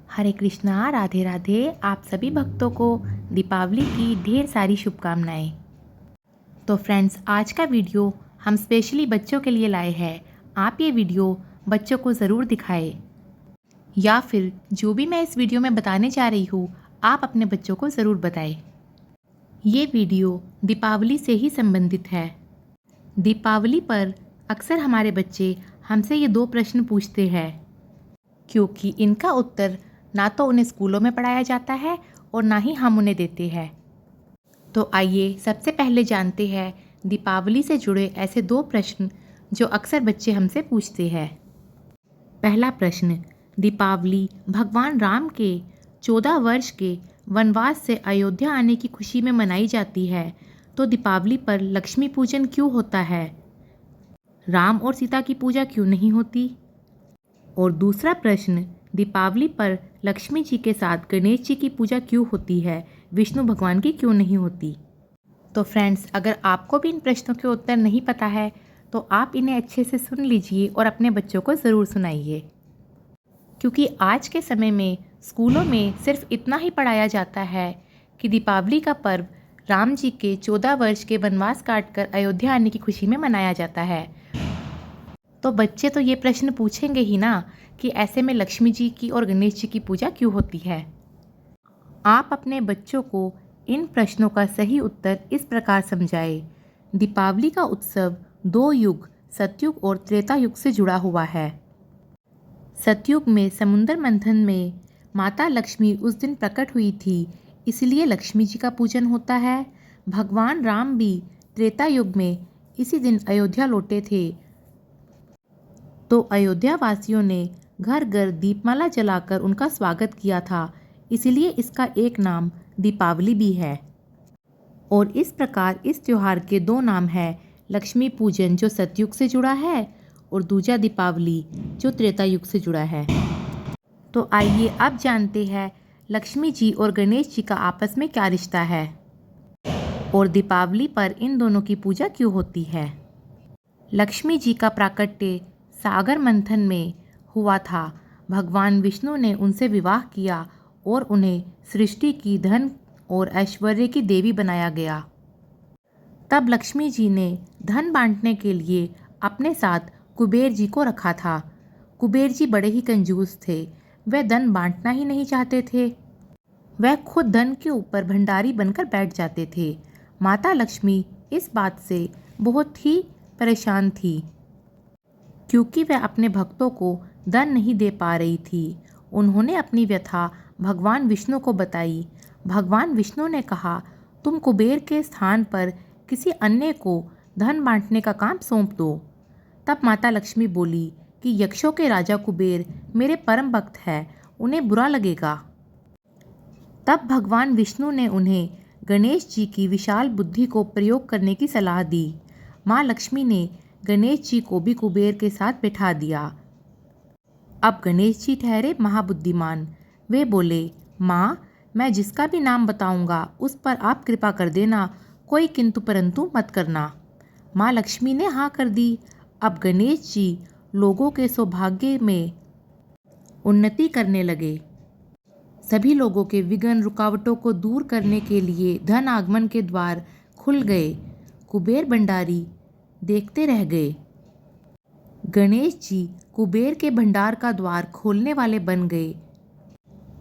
हरे कृष्णा, राधे राधे। आप सभी भक्तों को दीपावली की ढेर सारी शुभकामनाएं। तो फ्रेंड्स, आज का वीडियो हम स्पेशली बच्चों के लिए लाए हैं। आप ये वीडियो बच्चों को ज़रूर दिखाएं, या फिर जो भी मैं इस वीडियो में बताने जा रही हूँ आप अपने बच्चों को ज़रूर बताएं। ये वीडियो दीपावली से ही संबंधित है। दीपावली पर अक्सर हमारे बच्चे हमसे ये 2 प्रश्न पूछते हैं, क्योंकि इनका उत्तर ना तो उन्हें स्कूलों में पढ़ाया जाता है और ना ही हम उन्हें देते हैं। तो आइए सबसे पहले जानते हैं दीपावली से जुड़े ऐसे 2 प्रश्न जो अक्सर बच्चे हमसे पूछते हैं। पहला प्रश्न, दीपावली भगवान राम के 14 वर्ष के वनवास से अयोध्या आने की खुशी में मनाई जाती है, तो दीपावली पर लक्ष्मी पूजन क्यों होता है? राम और सीता की पूजा क्यों नहीं होती? और दूसरा प्रश्न, दीपावली पर लक्ष्मी जी के साथ गणेश जी की पूजा क्यों होती है, विष्णु भगवान की क्यों नहीं होती? तो फ्रेंड्स, अगर आपको भी इन प्रश्नों के उत्तर नहीं पता है तो आप इन्हें अच्छे से सुन लीजिए और अपने बच्चों को ज़रूर सुनाइए, क्योंकि आज के समय में स्कूलों में सिर्फ इतना ही पढ़ाया जाता है कि दीपावली का पर्व राम जी के 14 वर्ष के वनवास काटकर अयोध्या आने की खुशी में मनाया जाता है। तो बच्चे तो ये प्रश्न पूछेंगे ही ना कि ऐसे में लक्ष्मी जी की और गणेश जी की पूजा क्यों होती है। आप अपने बच्चों को इन प्रश्नों का सही उत्तर इस प्रकार समझाएं। दीपावली का उत्सव 2 युग, सतयुग और त्रेता युग से जुड़ा हुआ है। सतयुग में समुद्र मंथन में माता लक्ष्मी उस दिन प्रकट हुई थी, इसलिए लक्ष्मी जी का पूजन होता है। भगवान राम भी त्रेता युग में इसी दिन अयोध्या लौटे थे, तो अयोध्या वासियों ने घर घर दीपमाला जलाकर उनका स्वागत किया था, इसलिए इसका एक नाम दीपावली भी है। और इस प्रकार इस त्योहार के 2 नाम हैं, लक्ष्मी पूजन जो सतयुग से जुड़ा है और दूजा दीपावली जो त्रेता युग से जुड़ा है। तो आइए अब जानते हैं लक्ष्मी जी और गणेश जी का आपस में क्या रिश्ता है और दीपावली पर इन दोनों की पूजा क्यों होती है। लक्ष्मी जी का प्राकट्य सागर मंथन में हुआ था। भगवान विष्णु ने उनसे विवाह किया और उन्हें सृष्टि की, धन और ऐश्वर्य की देवी बनाया गया। तब लक्ष्मी जी ने धन बांटने के लिए अपने साथ कुबेर जी को रखा था। कुबेर जी बड़े ही कंजूस थे, वह धन बांटना ही नहीं चाहते थे। वह खुद धन के ऊपर भंडारी बनकर बैठ जाते थे। माता लक्ष्मी इस बात से बहुत ही परेशान थी, क्योंकि वह अपने भक्तों को धन नहीं दे पा रही थी। उन्होंने अपनी व्यथा भगवान विष्णु को बताई। भगवान विष्णु ने कहा, तुम कुबेर के स्थान पर किसी अन्य को धन बांटने का काम सौंप दो। तब माता लक्ष्मी बोली कि यक्षों के राजा कुबेर मेरे परम भक्त हैं, उन्हें बुरा लगेगा। तब भगवान विष्णु ने उन्हें गणेश जी की विशाल बुद्धि को प्रयोग करने की सलाह दी। माँ लक्ष्मी ने गणेश जी को भी कुबेर के साथ बिठा दिया। अब गणेश जी ठहरे महाबुद्धिमान। वे बोले, माँ, मैं जिसका भी नाम बताऊंगा उस पर आप कृपा कर देना, कोई किंतु परंतु मत करना। माँ लक्ष्मी ने हाँ कर दी। अब गणेश जी लोगों के सौभाग्य में उन्नति करने लगे। सभी लोगों के विघ्न रुकावटों को दूर करने के लिए धन आगमन के द्वार खुल गए। कुबेर भंडारी देखते रह गए। गणेश जी कुबेर के भंडार का द्वार खोलने वाले बन गए।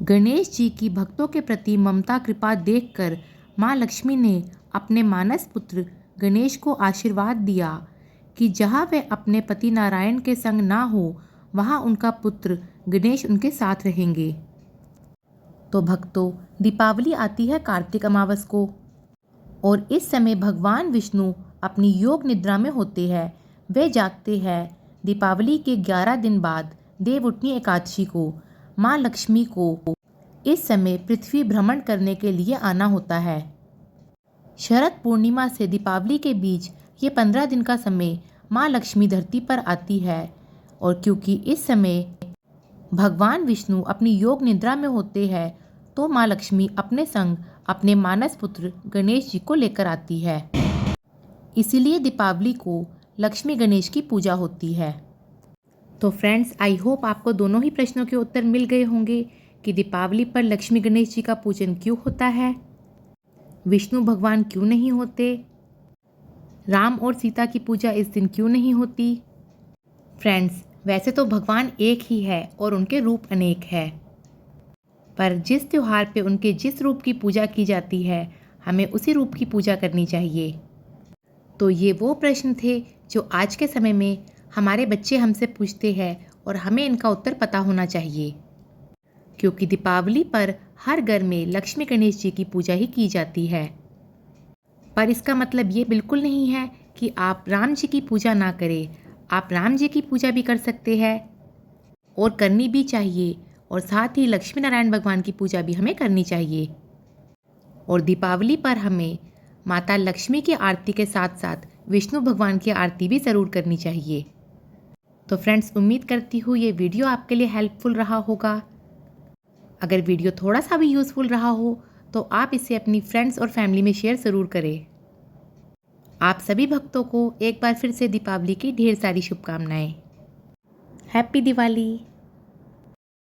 गणेश जी की भक्तों के प्रति ममता कृपा देखकर माँ लक्ष्मी ने अपने मानस पुत्र गणेश को आशीर्वाद दिया कि जहाँ वह अपने पति नारायण के संग ना हो, वहाँ उनका पुत्र गणेश उनके साथ रहेंगे। तो भक्तों, दीपावली आती है कार्तिक अमावस को, और इस समय भगवान विष्णु अपनी योग निद्रा में होते हैं। वे जागते हैं दीपावली के 11 दिन बाद देवउठनी एकादशी को। माँ लक्ष्मी को इस समय पृथ्वी भ्रमण करने के लिए आना होता है। शरद पूर्णिमा से दीपावली के बीच ये 15 दिन का समय माँ लक्ष्मी धरती पर आती है, और क्योंकि इस समय भगवान विष्णु अपनी योग निद्रा में होते हैं, तो माँ लक्ष्मी अपने संग अपने मानस पुत्र गणेश जी को लेकर आती है। इसीलिए दीपावली को लक्ष्मी गणेश की पूजा होती है। तो फ्रेंड्स, आई होप आपको दोनों ही प्रश्नों के उत्तर मिल गए होंगे कि दीपावली पर लक्ष्मी गणेश जी का पूजन क्यों होता है, विष्णु भगवान क्यों नहीं होते, राम और सीता की पूजा इस दिन क्यों नहीं होती। फ्रेंड्स, वैसे तो भगवान एक ही है और उनके रूप अनेक है, पर जिस त्योहार पे उनके जिस रूप की पूजा की जाती है हमें उसी रूप की पूजा करनी चाहिए। तो ये वो प्रश्न थे जो आज के समय में हमारे बच्चे हमसे पूछते हैं और हमें इनका उत्तर पता होना चाहिए, क्योंकि दीपावली पर हर घर में लक्ष्मी गणेश जी की पूजा ही की जाती है। पर इसका मतलब ये बिल्कुल नहीं है कि आप राम जी की पूजा ना करें। आप राम जी की पूजा भी कर सकते हैं और करनी भी चाहिए, और साथ ही लक्ष्मी नारायण भगवान की पूजा भी हमें करनी चाहिए। और दीपावली पर हमें माता लक्ष्मी की आरती के साथ साथ विष्णु भगवान की आरती भी ज़रूर करनी चाहिए। तो फ्रेंड्स, उम्मीद करती हूँ ये वीडियो आपके लिए हेल्पफुल रहा होगा। अगर वीडियो थोड़ा सा भी यूज़फुल रहा हो तो आप इसे अपनी फ्रेंड्स और फैमिली में शेयर ज़रूर करें। आप सभी भक्तों को एक बार फिर से दीपावली की ढेर सारी शुभकामनाएं। हैप्पी दिवाली।